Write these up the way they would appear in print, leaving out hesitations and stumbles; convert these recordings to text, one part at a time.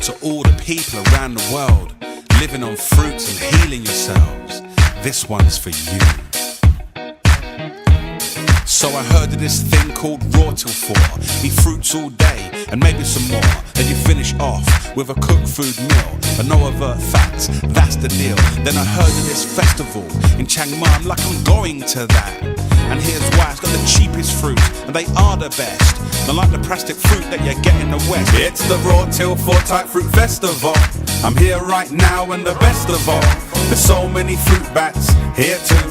To all the people around the world living on fruits and healing yourselves, this one's for you. So I heard of this thing called Raw Till 4. Eat fruits all day and maybe some more. Then you finish off with a cooked food meal, but no overt fats, that's the deal. Then I heard of this festival in Chiang Mai, I'm like I'm going to that. And here's why, it's got the cheapest fruit, and they are the best. Not like the plastic fruit that you get in the West. It's the Raw Till 4 Type Fruit Festival. I'm here right now and the best of all. There's so many fruit bats here too.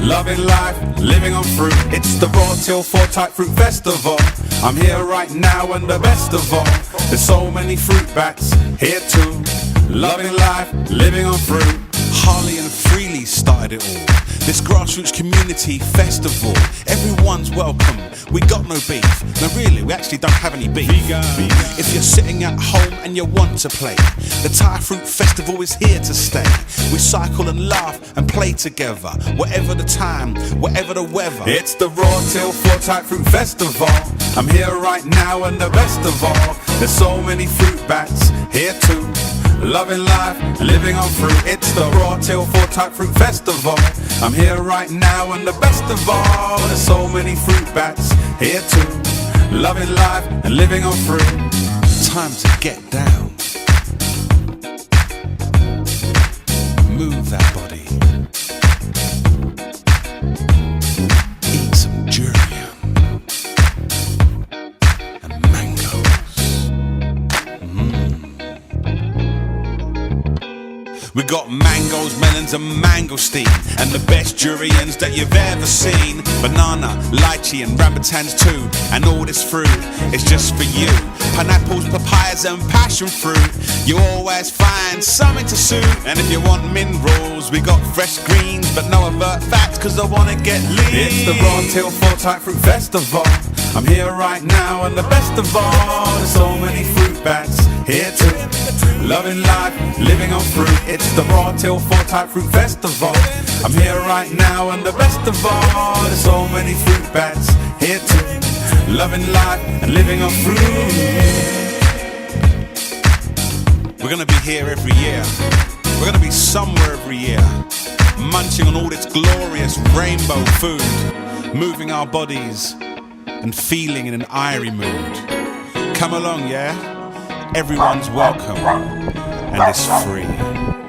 Loving life, living on fruit. It's the Raw Till 4 Type Fruit Festival. I'm here right now and the best of all. There's so many fruit bats here too. Loving life, living on fruit. Harley and Freely started it all. This grassroots community festival. Everyone's welcome. We got no beef. No, really, we actually don't have any beef. If you're sitting at home and you want to play, the Thai Fruit Festival is here to stay. We cycle and laugh and play together, whatever the time, whatever the weather. It's the Raw Till 4 Type Fruit Festival. I'm here right now and the best of all. There's so many fruit bats here too. Loving life, living on fruit. It's the Raw Till 4 Type Fruit Festival. I'm here right now and the best of all. There's so many fruit bats here too. Loving life and living on fruit. Time to get down. Move that body. Eat some durian and mangoes. We got mangoes, melons and mangosteen, and the best durians that you've ever seen. Banana, lychee and rambutans too. And all this fruit is just for you. Pineapples, papayas and passion fruit. You always find something to suit. And if you want minerals, we got fresh greens, but no overt fats, cause I wanna get lean. It's the Raw Till 4 Type Fruit Festival. I'm here right now and the best of all. There's so many fruit bats here too. Loving life, living on fruit. It's the Raw Till 4 Type Fruit Festival. I'm here right now and the best of all. There's so many fruit bats here too. Loving life and living on fruit. We're gonna be here every year. We're gonna be somewhere every year, munching on all this glorious rainbow food, moving our bodies and feeling in an irie mood. Come along, yeah? Everyone's welcome, and it's free.